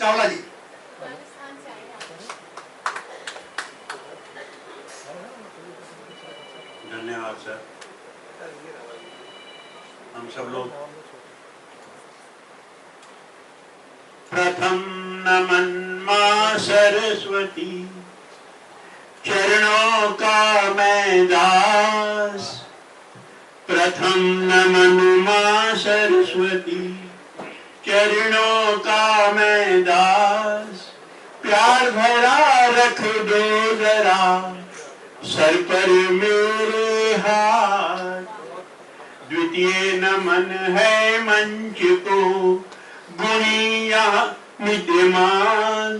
चावला जी। धन्यवाद सर। हम सब लोग प्रथम नमन मां सरस्वती, चरणों का मैं दास। प्रथम नमन मां सरस्वती, चरणों का मैं दास। प्यार भरा रख दो जरा सर पर मेरे हाथ। द्वितीय नमन है मंच को गुणिया विद्यमान।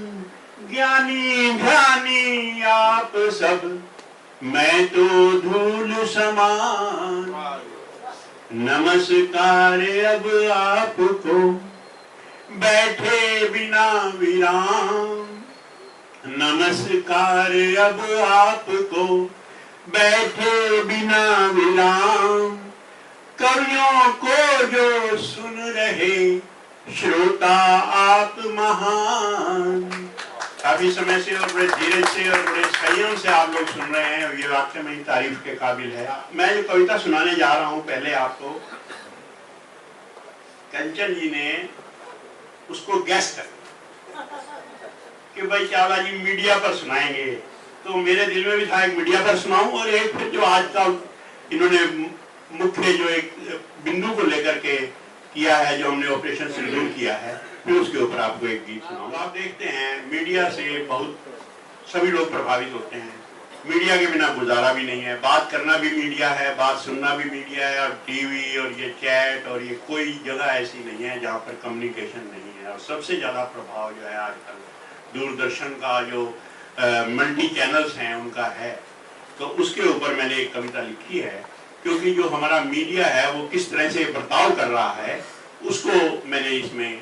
ज्ञानी ध्यानी आप सब, मैं तो धूल समान। नमस्कार अब आपको बैठे बिना विराम। नमस्कार अब आपको बैठे बिना विराम। कवियों को जो सुन रहे श्रोता आप महान। काफी समय से और बड़े धीरज से और बड़े संयम से आप लोग सुन रहे हैं, ये वाक्य में तारीफ के काबिल है। मैं जो कविता सुनाने जा रहा हूं पहले आपको, कंचन जी ने उसको गैस कर कि भाई चावला जी मीडिया पर सुनाएंगे, तो मेरे दिल में भी था एक मीडिया पर सुनाऊं और एक फिर जो आज का इन्होंने मुख्य जो एक बिंदु को लेकर के किया है, जो हमने ऑपरेशन सिंदूर किया है, फिर उसके ऊपर आपको एक गीत सुनाऊं। आप देखते हैं मीडिया से बहुत सभी लोग प्रभावित होते हैं। मीडिया के बिना गुजारा भी नहीं है, बात करना भी मीडिया है, बात सुनना भी मीडिया है, और टीवी और ये चैट और ये कोई जगह ऐसी नहीं है जहाँ पर कम्युनिकेशन नहीं है। और सबसे ज्यादा प्रभाव जो है आजकल दूरदर्शन का जो मल्टी चैनल्स हैं उनका है। तो उसके ऊपर मैंने एक कविता लिखी है, क्योंकि जो हमारा मीडिया है वो किस तरह से बर्ताव कर रहा है उसको मैंने इसमें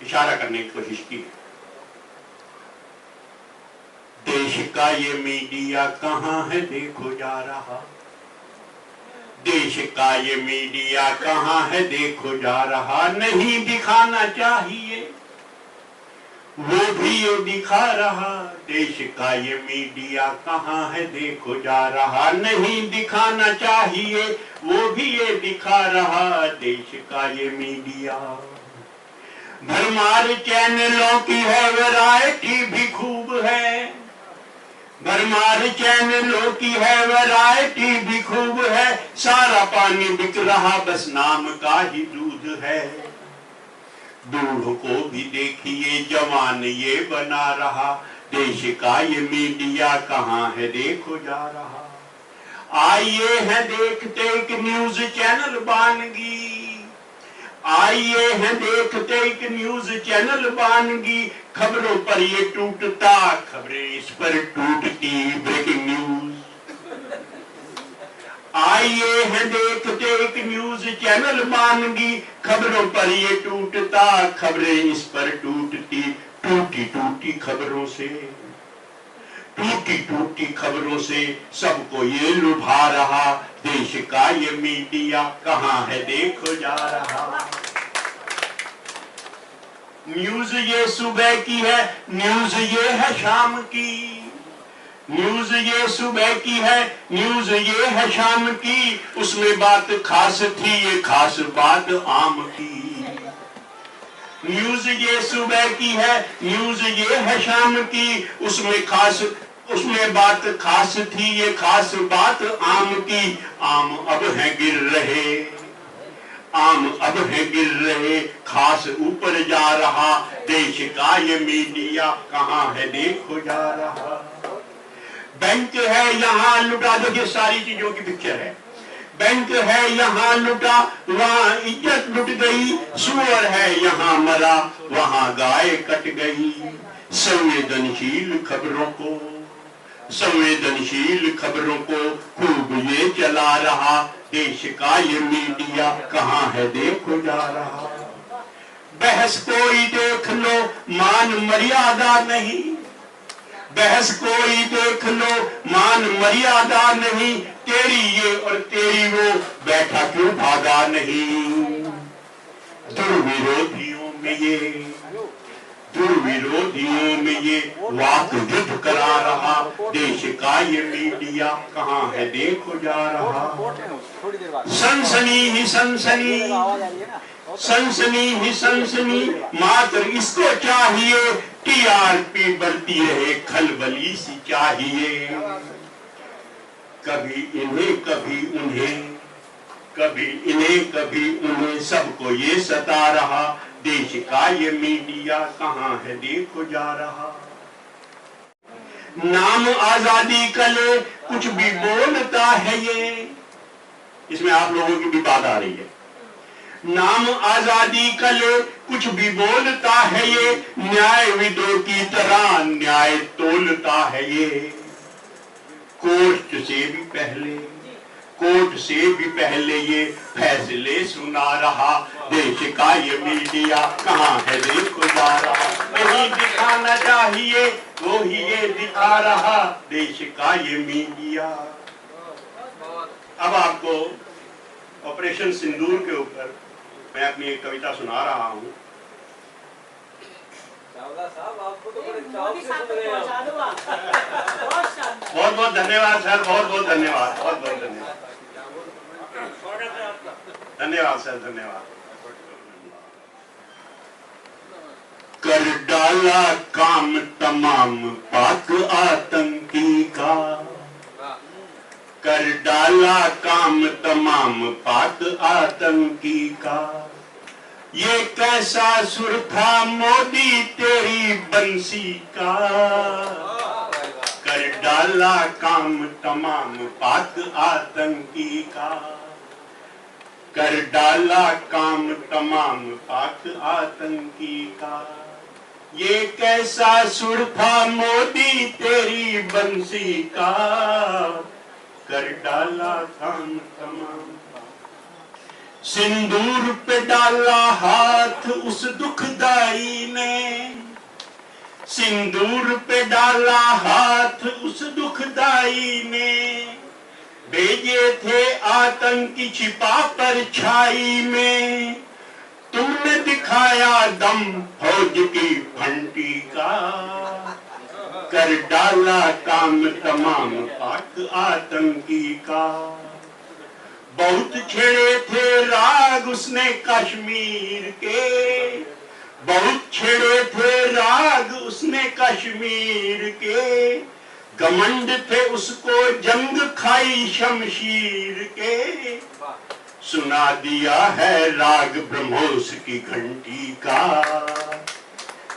इशारा करने की कोशिश की। देश का ये मीडिया कहाँ है देखो जा रहा। देश का ये मीडिया कहाँ है देखो जा रहा। नहीं दिखाना चाहिए वो भी ये दिखा रहा। देश का ये मीडिया कहाँ है देखो जा रहा। नहीं दिखाना चाहिए वो भी ये दिखा रहा। देश का ये मीडिया भरमार चैनलों की है, वैरायटी भी खूब है। भरमार चैनलों की है, वैरायटी भी खूब है। सारा पानी बिक रहा, बस नाम का ही दूध है। दूध को भी देखिए जवान ये बना रहा। देश का ये मीडिया कहाँ है देखो जा रहा। आइए है देखते एक न्यूज चैनल बानगी। आइए है देखते एक न्यूज चैनल बानगी। खबरों पर ये टूटता, खबरें इस पर टूटती। Breaking news. आइए है देखते एक न्यूज चैनल बानगी। खबरों पर ये टूटता, खबरें इस पर टूटती। टूटी टूटी खबरों से, टूटी टूटी खबरों से सबको ये लुभा रहा। देश का ये मीडिया कहाँ है देखो जा रहा। न्यूज ये सुबह की है, न्यूज ये है शाम की। न्यूज ये सुबह की है, न्यूज ये है शाम की। उसमें बात खास थी, ये खास बात आम की। न्यूज ये सुबह की है, न्यूज ये है शाम की। उसमें बात खास थी, ये खास बात आम की। आम अब है गिर रहे, आम अब है गिर रहे। खास ऊपर जा रहा। देश का ये मीडिया कहाँ है देखो जा रहा। बैंक है यहाँ लुटा, देखिए सारी चीजों की पिक्चर है। बैंक है यहाँ लुटा, वहाँ इज्जत लुट गई। सुअर है यहाँ मरा, वहाँ गाय कट गई। संवेदनशील खबरों को, संवेदनशील खबरों को खूब ये चला रहा। देश का ये मीडिया कहाँ है देखो जा रहा। बहस कोई देख लो, मान मर्यादा नहीं। बहस कोई देख लो, मान मर्यादा नहीं। तेरी ये और तेरी वो, बैठा क्यों भागा नहीं। दुर्विरोधियों में ये दुर्विरोधियों में ये वाक युद्ध करा रहा, देश का ये मीडिया कहाँ है देखो जा रहा। सनसनी ही सनसनी, सनसनी ही सनसनी, मात्र इसको चाहिए टीआरपी बढ़ती रहे, खलबली सी चाहिए। कभी इन्हें कभी उन्हें, कभी इन्हें कभी उन्हें, सबको ये सता रहा, देश का ये मीडिया कहाँ है देखो जा रहा। नाम आजादी का ले कुछ भी बोलता है ये, इसमें आप लोगों की भी बात आ रही है। नाम आजादी का ले कुछ भी बोलता है ये, न्यायविदों की तरह न्याय तोलता है ये। कोर्ट से भी पहले, कोर्ट से भी पहले ये फैसले सुना रहा, देश का ये मीडिया कहाँ है देखो जा रहा। नहीं दिखाना चाहिए वो ही ये दिखा रहा, देश का ये मीडिया। अब आपको ऑपरेशन सिंदूर के ऊपर मैं अपनी एक कविता सुना रहा हूँ। बहुत बहुत धन्यवाद सर, बहुत बहुत धन्यवाद, बहुत बहुत धन्यवाद, धन्यवाद सर, धन्यवाद। कर डाला काम तमाम पाक आतंकी का, कर डाला काम तमाम पाक आतंकी का। ये कैसा सुर था मोदी तेरी बंसी का, कर डाला काम तमाम पाक आतंकी का, कर डाला काम तमाम पाक आतंकी का। ये कैसा सुर था मोदी तेरी बंसी का, कर डाला काम तमाम। सिंदूर पे डाला हाथ उस दुखदाई ने, सिंदूर पे डाला हाथ उस दुखदाई ने। भेजे थे आतंकी छिपा परछाई में, तुमने दिखाया दम फौज की फंटी का, कर डाला काम तमाम पाक आतंकी का। बहुत छेड़े थे राग उसने कश्मीर के, बहुत छेड़े थे राग उसने कश्मीर के। घमंड थे उसको जंग खाई शमशीर के, सुना दिया है राग ब्रह्मोस की घंटी का,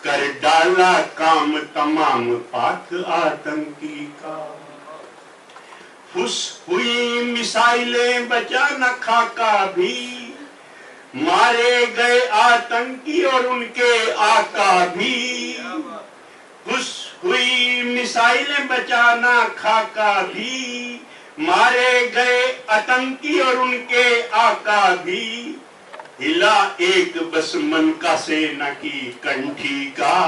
कर डाला काम तमाम पाक आतंकी का। फुस हुई मिसाइलें बचा न खाका भी, मारे गए आतंकी और उनके आका भी। फुस हुई मिसाइलें बचा न खाका भी, मारे गए आतंकी और उनके आका भी। हिला एक बस मन का सेना की कंठी का,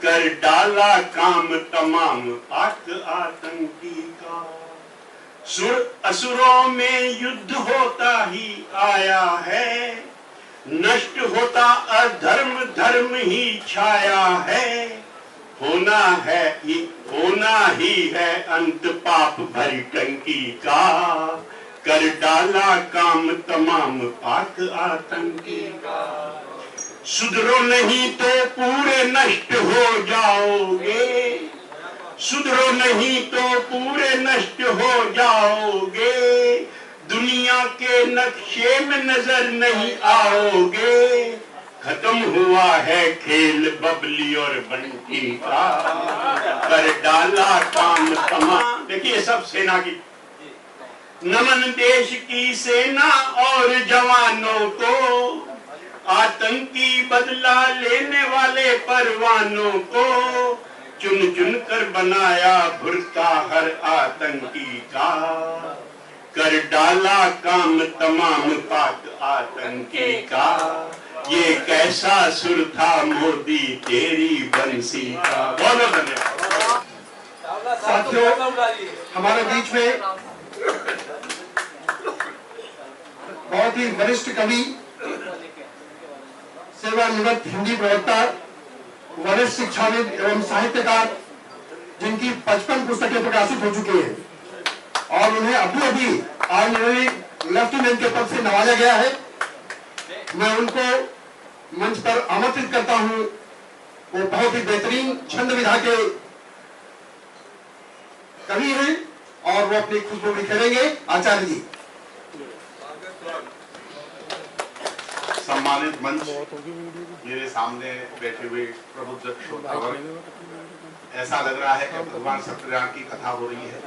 कर डाला काम तमाम पाक आतंकी का। सुर असुरों में युद्ध होता ही आया है, नष्ट होता अधर्म धर्म ही छाया है। होना ही है अंत पाप भरी टंकी का, कर डाला काम तमाम पाक आतंकी का। सुधरो नहीं तो पूरे नष्ट हो जाओगे, सुधरो नहीं तो पूरे नष्ट हो जाओगे। दुनिया के नक्शे में नजर नहीं आओगे, खत्म हुआ है खेल बबली और बंटी का, कर डाला काम तमाम। देखिए सब सेना की, नमन देश की सेना और जवानों को, आतंकी बदला लेने वाले परवानों को। चुन चुन कर बनाया भुरता हर आतंकी का, कर डाला काम तमाम पाक आतंकी का। ये कैसा सुर था मोदी तेरी बंसी का। बहुत धन्यवाद साथियों, हमारे बीच में बहुत ही वरिष्ठ कवि से सेवानिवृत्त हिंदी प्रवक्ता, वरिष्ठ शिक्षाविद एवं साहित्यकार, जिनकी 55 पुस्तकें प्रकाशित हो चुकी हैं और उन्हें अभी ऑनरेरी लेफ्टिनेंट के पद से नवाजा गया है। मैं उनको मंच पर आमंत्रित करता हूं। वो बहुत ही बेहतरीन छंद विधा के कवि हैं और वो अपनी खुशबू बिखेरेंगे। आचार्य जी। सम्मानित मंच, मेरे सामने बैठे हुए प्रबुद्ध श्रोतागण, ऐसा लग रहा है कि भगवान सत्यनारायण की कथा हो रही है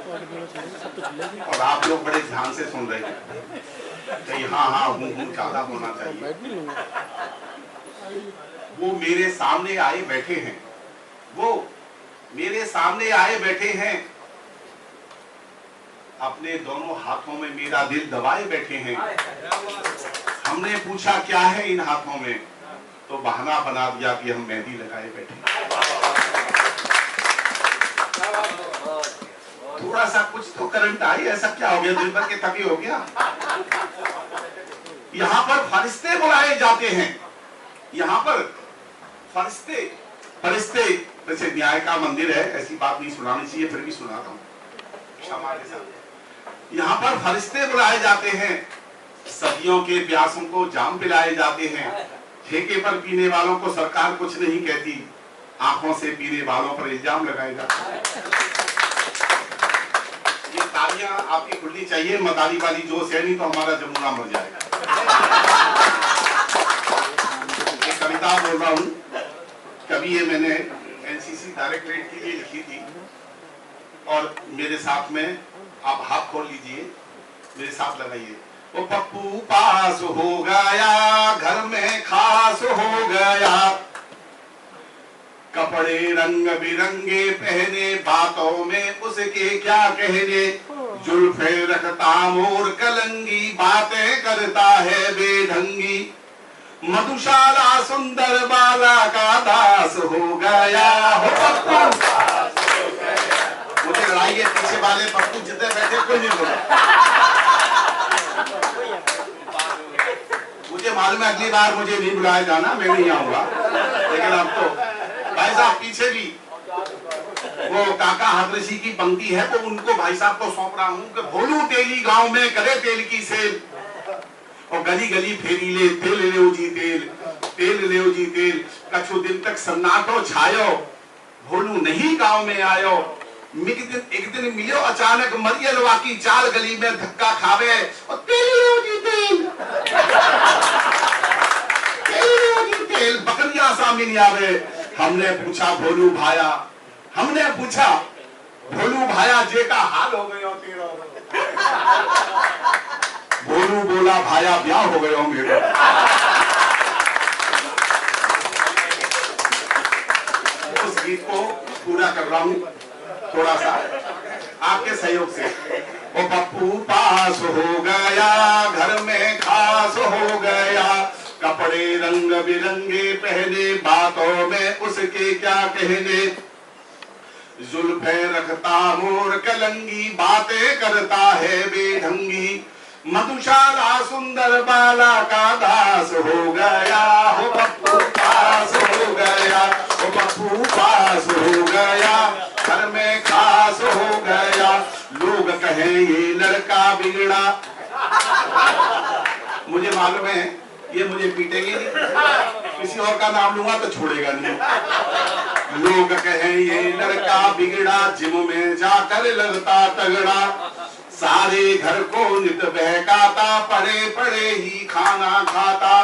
और आप लोग बड़े ध्यान से सुन रहे हैं कि हाँ हाँ हूँ ज्यादा होना चाहिए। वो मेरे सामने आए बैठे हैं, वो मेरे सामने आए बैठे हैं, अपने दोनों हाथों में मेरा दिल दबाए बैठे हैं। हमने पूछा क्या है इन हाथों में, तो बहाना बना दिया कि हम मेहंदी लगाए बैठे। थोड़ा सा कुछ तो करंट आई, ऐसा क्या हो गया, दिन भर के थके हो गया। यहाँ पर फरिश्ते बुलाए जाते हैं, यहाँ पर फरिश्ते वैसे न्याय का मंदिर है, ऐसी बात नहीं सुनानी चाहिए, फिर भी सुना रहा हूं, क्षमा के साथ। यहाँ पर फरिश्ते बुलाए जाते हैं, सदियों के प्यासों को जाम पिलाए जाते हैं। ठेके पर पीने वालों को सरकार कुछ नहीं कहती, आंखों से पीने वालों पर इल्जाम लगाए जाते हैं। ये तालियां आपकी खुलनी चाहिए, मदारी वाली जोश है, नहीं तो हमारा जमुना मर जाएगा। एक कविता बोल रहा हूँ, कभी ये मैंने एनसीसी डायरेक्टरेट के लिए लिखी थी और मेरे साथ में आप हाथ खोल लीजिए, मेरे साथ लगाइए। वो पप्पू पास हो गया, घर में खास हो गया, कपड़े रंग बिरंगे पहने, बातों में उसके क्या कहने, जुल्फे रखता मोर कलंगी, बातें करता है बेढंगी, मधुशाला सुंदर बाला का दास हो गया। हो पप्पू मुझे लड़ाई है, पीछे वाले पप्पू जितने बैठे कोई नहीं बोला। मुझे मालूम है अगली बार मुझे नहीं बुलाया जाना, मैं नहीं आऊंगा, लेकिन अब तो भाई साहब पीछे भी वो काका हादरसी की पंक्ति है, तो उनको भाई साहब को सौंप रहा हूँ कि भोलू तेली गांव में करे तेल की सेल, और गली गली फेरी ले तेल ले जी तेल, तेल ले जी तेल, कछु दिन तक सन्नाटो छायो, भोलू नहीं गांव में आयो, एक दिन मिलो अचानक मरियलवा की चाल गली में धक्का खावे, और तेल ले जी तेल, तेल ले जी तेल, बकरिया सामने आवे। हमने पूछा भोलू भाया, हमने पूछा भोलू भाया जे का हाल हो गयो तेरा, भोलू बोला भाया ब्याह हो गयो मेरा। उस गीत को पूरा कर रहा हूं थोड़ा सा आपके सहयोग से। ओ पप्पू पास हो गया, घर में खास हो गया, कपड़े रंग बिरंगे पहने, बातों में उसके क्या कहने, जुल्फे रखता मोर कलंगी, बातें करता है बेढंगी, मधुशाला सुंदर बाला का दास हो गया। हो पप्पू पास हो गया, हो पप्पू पास हो गया, घर में खास हो गया, लोग कहें ये लड़का बिगड़ा। मुझे मालूम है ये मुझे पीटेंगे नहीं, किसी और का नाम लूंगा तो छोड़ेगा नहीं। लोग कहें ये लड़का बिगड़ा, जिम में जाकर लगता तगड़ा, सारे घर को नित बहकाता, पड़े पड़े ही खाना खाता,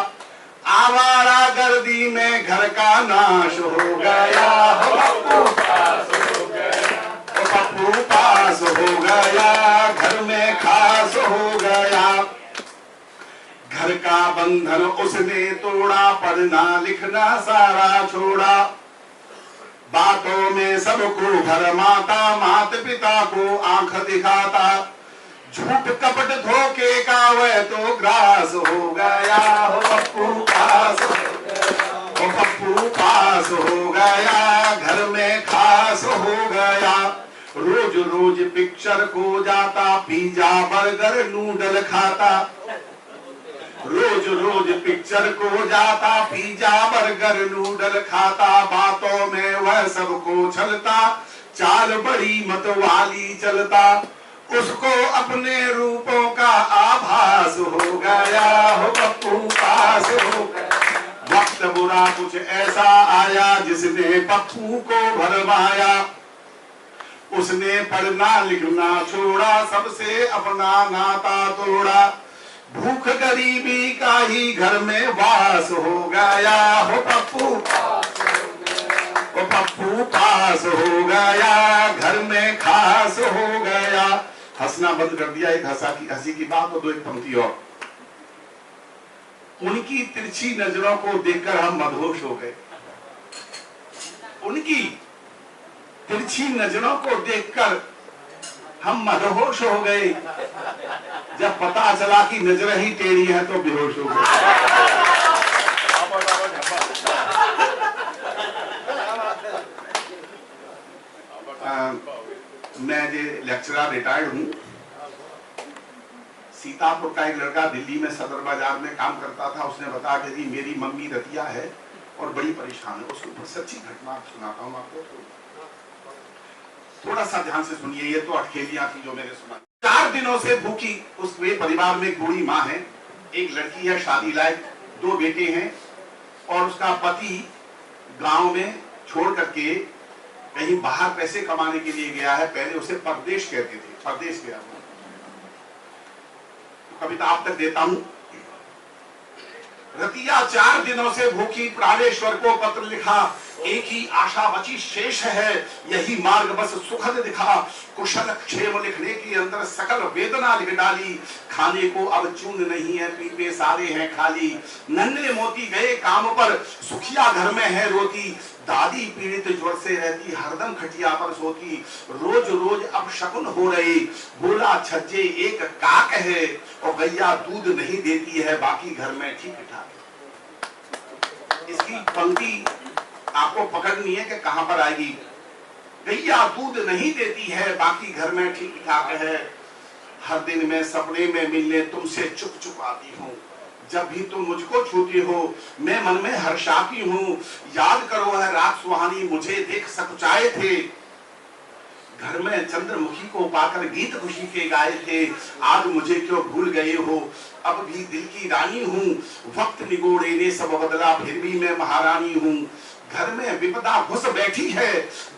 आवारा गर्दी में घर का नाश हो गया। हो पप्पू पास हो गया, हो पप्पू पास हो गया, घर में खास हो गया, घर का बंधन उसने तोड़ा, पढ़ना लिखना सारा छोड़ा, बातों में सबको भरमाता, माता पिता को आंख दिखाता, झूठ कपट धोखे का वह तो ग्रास हो गया। हो पप्पू पास हो गया, हो पप्पू पास हो गया, घर में खास हो गया, रोज रोज पिक्चर को जाता, पिज्जा बर्गर नूडल खाता, रोज रोज पिक्चर को जाता, पिज्जा बर्गर नूडल खाता, बातों में वह सबको छलता, चाल बड़ी मतवाली चलता, उसको अपने रूपों का आभास हो गया, हो पप्पू पास हो गया। वक्त बुरा कुछ ऐसा आया जिसने पप्पू को भरमाया, उसने पढ़ना लिखना छोड़ा, सबसे अपना नाता तोड़ा, भूख गरीबी का ही घर में वास हो गया, हो पप्पू पास हो गया, घर में खास हो गया। हंसना बंद कर दिया। एक हंसी की बात और दो एक पंक्ति और। उनकी तिरछी नजरों को देखकर हम मदहोश हो गए, उनकी तिरछी नजरों को देखकर हम मदहोश हो गए। जब पता चला कि नजरें ही टेढ़ी हैं तो बेहोश हो गए। मैं जो लेक्चरर रिटायर्ड हूं। सीतापुर का एक लड़का दिल्ली में सदर बाजार में काम करता था, उसने बताया कि जी मेरी मम्मी रतिया है और बड़ी परेशान है। उसके ऊपर सच्ची घटना सुनाता हूं आपको, थोड़ा सा ध्यान से सुनिए। ये तो अटखेलियां थी जो मैंने सुना। 4 दिनों से भूखी उसके परिवार में एक बूढ़ी माँ है, एक लड़की है शादी लायक, 2 बेटे हैं और उसका पति गांव में छोड़ करके कहीं बाहर पैसे कमाने के लिए गया है। पहले उसे परदेश कहते थे, परदेश गया हुआ। तो कविता आप तक देता हूं। रतिया 4 दिनों से भूखी, प्राणेश्वर को पत्र लिखा, एक ही आशा बची शेष है, यही मार्ग बस सुखद दिखा, कुशल क्षेम लिखने के अंदर सकल वेदना लिख डाली, खाने को अब चून नहीं है, पीपे सारे हैं खाली, नन्हे मोती गए काम पर, सुखिया घर में है रोती, दादी पीड़ित ज्वर से रहती, हरदम खटिया पर सोती, रोज रोज अब शकुन हो रही, बोला छज्जे एक काक है, और गैया दूध नहीं देती है, बाकी घर में ठीक ठाक। इसकी पंक्ति आपको पकड़नी है कि कहां पर आएगी। गैया दूध नहीं देती है, बाकी घर में ठीक ठाक है, हर दिन मैं सपने में मिलने तुमसे चुप चुप आती हूँ, जब भी तुम मुझको छूती हो मैं मन में हर्षाती हूँ, याद करो है रात सुहानी मुझे देख सकुचाए थे, घर में चंद्रमुखी को पाकर गीत खुशी के गाए थे, आज मुझे क्यों भूल गए हो, अब भी दिल की रानी हूँ, वक्त निगोड़े ने सब बदला फिर भी मैं महारानी हूँ, घर में विपदा घुस बैठी है,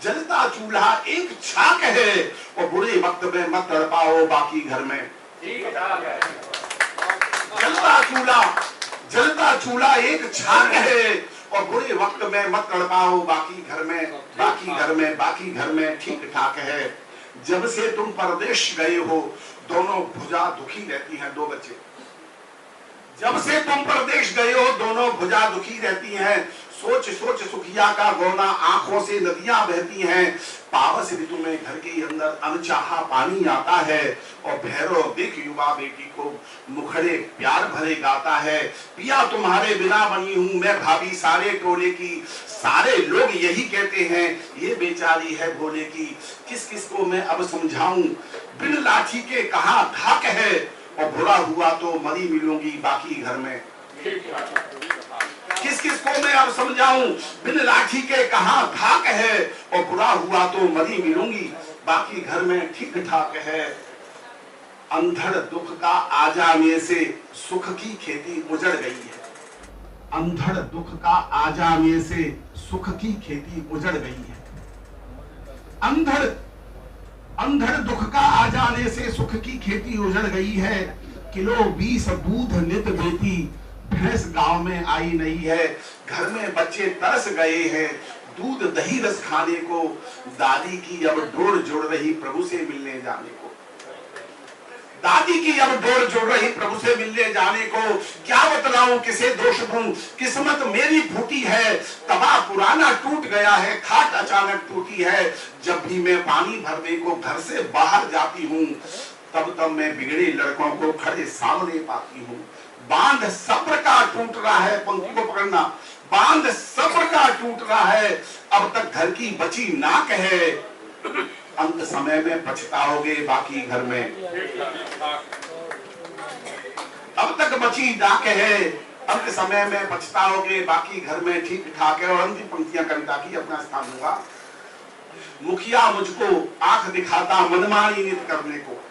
जलता चूल्हा एक छाक है, और बुरे वक्त में मत तड़पाओ बाकी घर में जलता चूल्हा एक छाक है, और बुरे वक्त में मत तड़पाओ बाकी घर में ठीक ठाक है। जब से तुम परदेश गए हो दोनों भुजा दुखी रहती हैं, 2 बच्चे। जब से तुम परदेश गए हो दोनों भुजा दुखी रहती हैं, सोच सोच सुखिया का गौना आंखों से नदियां बहती हैं, पावस ऋतु में घर के अंदर अनचाहा पानी आता है, और भैरव देख युवा बेटी को मुखड़े प्यार भरे गाता है, पिया तुम्हारे बिना बनी हूं मैं भाभी सारे टोले की, सारे लोग यही कहते हैं ये बेचारी है भोले की, किस किस को मैं अब समझाऊं, बिन लाठी के कहां धाक है, और बुरा हुआ तो मरी मिलूंगी बाकी घर में। किस किस को मैं अब समझाऊं, बिन लाठी के कहां धाक है, और बुरा हुआ तो मरी मिलूंगी बाकी घर में ठीक ठाक है। अंधड़ दुख का आ जाने से सुख की खेती उजड़ गई है, अंधड़ दुख का आ जाने से सुख की खेती उजड़ गई है, अंधड़ दुख का आ जाने से सुख की खेती उजड़ गई है, किलो 20 दूध नित देती भैंस गांव में आई नहीं है, घर में बच्चे तरस गए हैं दूध दही रस खाने को, दादी की अब डोर जोड़ रही प्रभु से मिलने जाने को, दादी की अब डोर जोड़ रही प्रभु से मिलने जाने को, क्या बतलाऊं किसे दोष दूं, किस्मत मेरी फूटी है, तबा पुराना टूट गया है, खाट अचानक टूटी है, जब भी मैं पानी भरने को घर से बाहर जाती हूँ तब मैं बिगड़े लड़कों को खड़े सामने पाती हूँ, बांध सब्र का टूट रहा है, पंक्ति को पकड़ना, बांध सब्र का टूट रहा है, अब तक घर की बची नाक है, अंत समय में पछताओगे बाकी घर में, अब तक मची डाक है, अंत समय में पछताओगे, बाकी घर में ठीक ठाक है। और अंतिम पंक्तियां कविता की अपना स्थान दूंगा। मुखिया मुझको आंख दिखाता मनमानी नित करने को,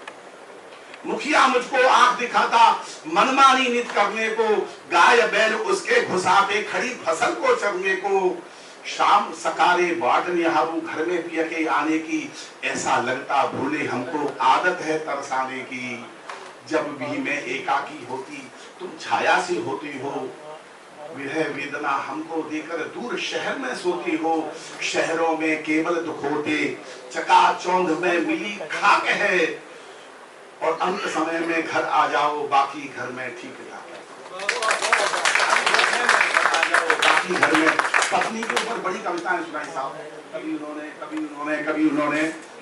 मुखिया मुझको आंख दिखाता मनमानी नित करने को, गाय बैल उसके घुसाते खड़ी फसल को चरने को, शाम सकारे बाट निहारू घर में पिया के आने की, ऐसा लगता भूले हमको आदत है तरसाने की। जब भी मैं एकाकी होती तुम छाया सी होती हो, विरह वेदना हमको देकर दूर शहर में सोती हो। शहरों में केवल दुख होते, चकाचौंध में मिली खाक है, और अंत समय में घर आ जाओ, बाकी घर में ठीक ठाक है। बाकी घर में पत्नी के ऊपर बड़ी कविताएं सुनाई साहब।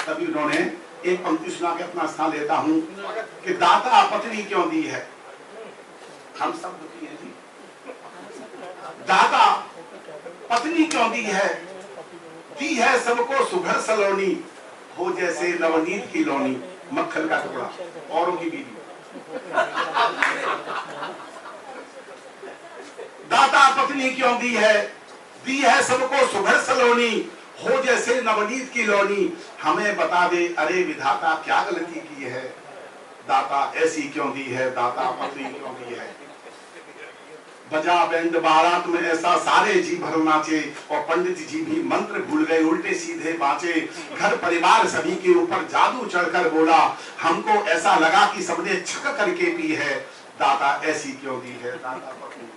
कभी उन्होंने एक पंक्ति सुना के अपना स्थान लेता हूं कि दाता पत्नी क्यों दी है, हम सब दुखी हैं जी। दाता पत्नी क्यों दी है सबको सुघर सलोनी, हो जैसे नवनीत की लोनी, मक्खन का टुकड़ा औरों की बीवी। दाता पत्नी क्यों दी है सबको सुघर सलोनी, हो जैसे नवनीत की लोनी, हमें बता दे अरे विधाता क्या गलती की है, दाता ऐसी क्यों दी है, दाता पत्नी क्यों दी है। बजा बैंड बारात में ऐसा सारे जी भर नाचे, और पंडित जी भी मंत्र भूल गए उल्टे सीधे बाँचे। घर परिवार सभी के ऊपर जादू चढ़कर बोला, हमको ऐसा लगा कि सबने छक करके पी है, दाता ऐसी क्यों दी है, दाता पत्नी।